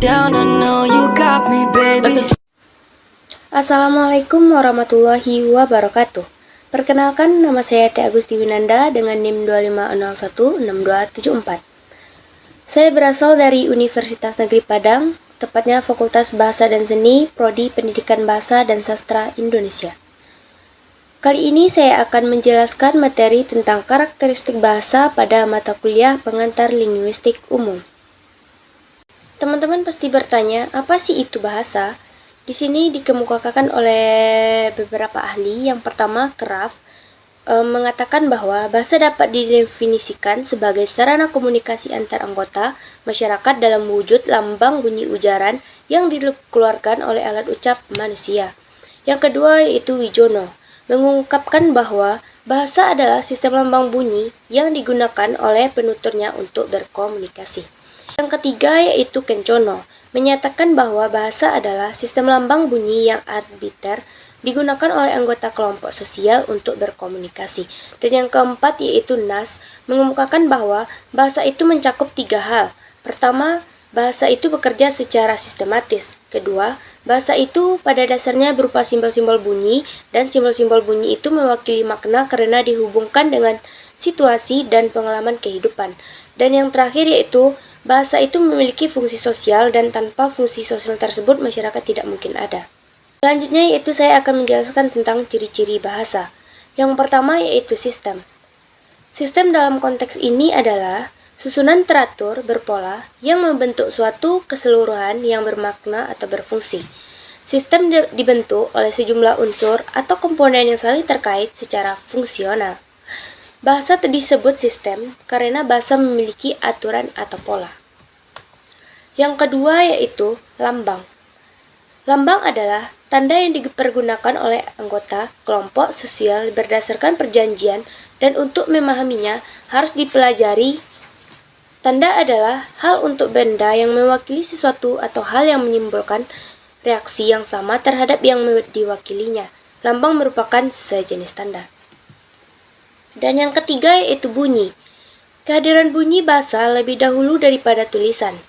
down, I know you got me, baby. Assalamualaikum warahmatullahi wabarakatuh. Perkenalkan, nama saya T. Agusti Winanda dengan NIM 25016274. Saya berasal dari Universitas Negeri Padang, tepatnya Fakultas Bahasa dan Seni, Prodi Pendidikan Bahasa dan Sastra Indonesia. Kali ini saya akan menjelaskan materi tentang karakteristik bahasa pada mata kuliah pengantar linguistik umum. Teman-teman pasti bertanya, apa sih itu bahasa? Di sini dikemukakan oleh beberapa ahli. Yang pertama, Kraft mengatakan bahwa bahasa dapat didefinisikan sebagai sarana komunikasi antar anggota masyarakat dalam wujud lambang bunyi ujaran yang dikeluarkan oleh alat ucap manusia. Yang kedua yaitu Wijono, mengungkapkan bahwa bahasa adalah sistem lambang bunyi yang digunakan oleh penuturnya untuk berkomunikasi. Yang ketiga yaitu Kencono, menyatakan bahwa bahasa adalah sistem lambang bunyi yang arbiter digunakan oleh anggota kelompok sosial untuk berkomunikasi. Dan yang keempat yaitu Nas, mengemukakan bahwa bahasa itu mencakup 3 hal. Pertama, bahasa itu bekerja secara sistematis. Kedua, bahasa itu pada dasarnya berupa simbol-simbol bunyi, dan simbol-simbol bunyi itu mewakili makna karena dihubungkan dengan situasi dan pengalaman kehidupan. Dan yang terakhir yaitu bahasa itu memiliki fungsi sosial, dan tanpa fungsi sosial tersebut masyarakat tidak mungkin ada. Selanjutnya yaitu saya akan menjelaskan tentang ciri-ciri bahasa. Yang pertama yaitu sistem. Sistem dalam konteks ini adalah susunan teratur berpola yang membentuk suatu keseluruhan yang bermakna atau berfungsi. Sistem dibentuk oleh sejumlah unsur atau komponen yang saling terkait secara fungsional. Bahasa disebut sistem karena bahasa memiliki aturan atau pola. Yang kedua yaitu lambang. Lambang adalah tanda yang dipergunakan oleh anggota kelompok sosial berdasarkan perjanjian, dan untuk memahaminya harus dipelajari. Tanda adalah hal untuk benda yang mewakili sesuatu atau hal yang menyimbolkan reaksi yang sama terhadap yang diwakilinya. Lambang merupakan sejenis tanda. Dan yang ketiga yaitu bunyi. Kehadiran bunyi bahasa lebih dahulu daripada tulisan.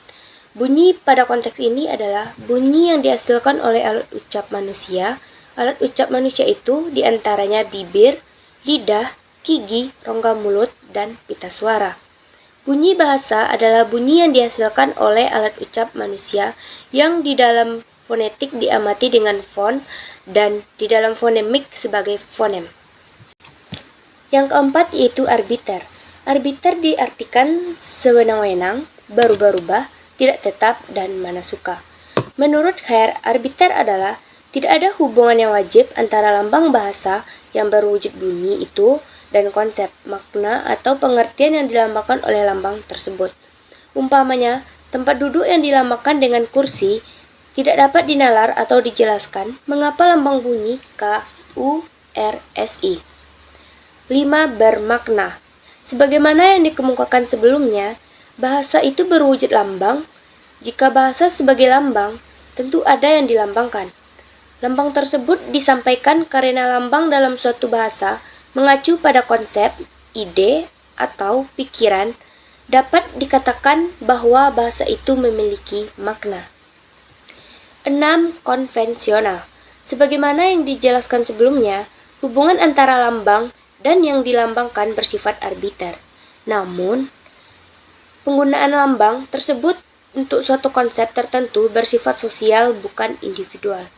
Bunyi pada konteks ini adalah bunyi yang dihasilkan oleh alat ucap manusia. Alat ucap manusia itu diantaranya bibir, lidah, gigi, rongga mulut, dan pita suara. Bunyi bahasa adalah bunyi yang dihasilkan oleh alat ucap manusia yang di dalam fonetik diamati dengan fon dan di dalam fonemik sebagai fonem. Yang keempat yaitu arbiter. Arbiter diartikan sewenang-wenang, berubah-ubah, tidak tetap, dan mana suka. Menurut Hare, arbiter adalah tidak ada hubungan yang wajib antara lambang bahasa yang berwujud bunyi itu dan konsep, makna, atau pengertian yang dilambangkan oleh lambang tersebut. Umpamanya, tempat duduk yang dilambangkan dengan kursi tidak dapat dinalar atau dijelaskan mengapa lambang bunyi KURSI. 5. Bermakna. Sebagaimana yang dikemukakan sebelumnya, bahasa itu berwujud lambang. Jika bahasa sebagai lambang, tentu ada yang dilambangkan. Lambang tersebut disampaikan karena lambang dalam suatu bahasa mengacu pada konsep, ide, atau pikiran. Dapat dikatakan bahwa bahasa itu memiliki makna. 6. Konvensional. Sebagaimana yang dijelaskan sebelumnya, hubungan antara lambang dan yang dilambangkan bersifat arbiter. Namun, penggunaan lambang tersebut untuk suatu konsep tertentu bersifat sosial, bukan individual.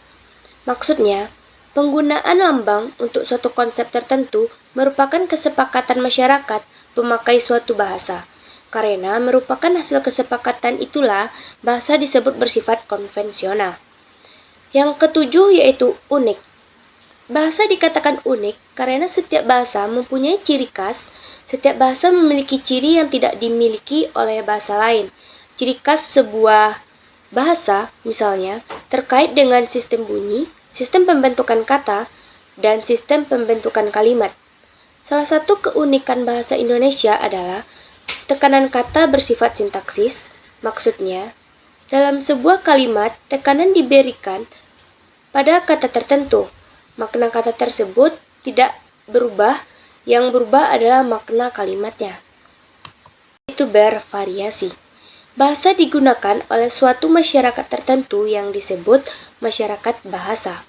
Maksudnya, penggunaan lambang untuk suatu konsep tertentu merupakan kesepakatan masyarakat pemakai suatu bahasa. Karena merupakan hasil kesepakatan itulah bahasa disebut bersifat konvensional. Yang ketujuh yaitu unik. Bahasa dikatakan unik karena setiap bahasa mempunyai ciri khas. Setiap bahasa memiliki ciri yang tidak dimiliki oleh bahasa lain. Ciri khas sebuah bahasa, misalnya, terkait dengan sistem bunyi, sistem pembentukan kata, dan sistem pembentukan kalimat. Salah satu keunikan bahasa Indonesia adalah tekanan kata bersifat sintaksis. Maksudnya, dalam sebuah kalimat, tekanan diberikan pada kata tertentu. Makna kata tersebut tidak berubah, yang berubah adalah makna kalimatnya. Itu bervariasi. Bahasa digunakan oleh suatu masyarakat tertentu yang disebut masyarakat bahasa.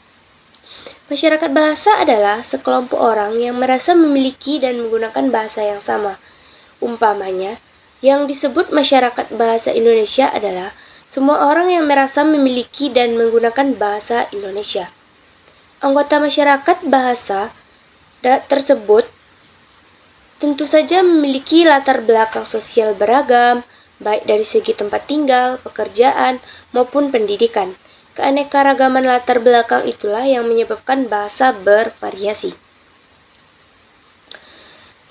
Masyarakat bahasa adalah sekelompok orang yang merasa memiliki dan menggunakan bahasa yang sama. Umpamanya, yang disebut masyarakat bahasa Indonesia adalah semua orang yang merasa memiliki dan menggunakan bahasa Indonesia. Anggota masyarakat bahasa tersebut tentu saja memiliki latar belakang sosial beragam, baik dari segi tempat tinggal, pekerjaan, maupun pendidikan. Keanekaragaman latar belakang itulah yang menyebabkan bahasa bervariasi.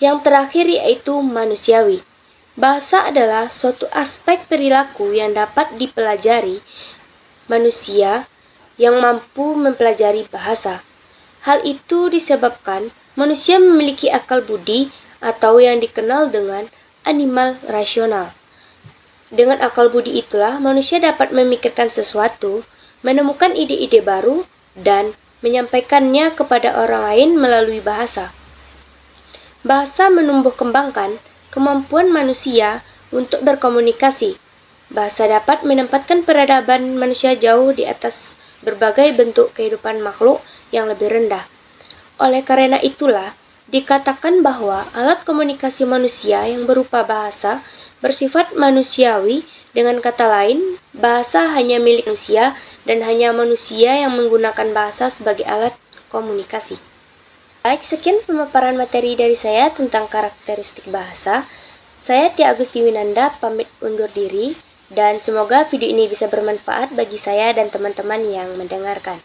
Yang terakhir yaitu manusiawi. Bahasa adalah suatu aspek perilaku yang dapat dipelajari manusia yang mampu mempelajari bahasa. Hal itu disebabkan manusia memiliki akal budi atau yang dikenal dengan animal rasional. Dengan akal budi itulah manusia dapat memikirkan sesuatu, menemukan ide-ide baru, dan menyampaikannya kepada orang lain melalui bahasa. Bahasa menumbuh kembangkan kemampuan manusia untuk berkomunikasi. Bahasa dapat menempatkan peradaban manusia jauh di atas berbagai bentuk kehidupan makhluk yang lebih rendah. Oleh karena itulah, dikatakan bahwa alat komunikasi manusia yang berupa bahasa bersifat manusiawi. Dengan kata lain, bahasa hanya milik manusia dan hanya manusia yang menggunakan bahasa sebagai alat komunikasi. Baik, sekian pemaparan materi dari saya tentang karakteristik bahasa. Saya Tia Agustiwinanda pamit undur diri dan semoga video ini bisa bermanfaat bagi saya dan teman-teman yang mendengarkan.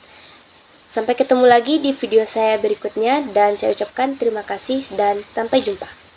Sampai ketemu lagi di video saya berikutnya dan saya ucapkan terima kasih dan sampai jumpa.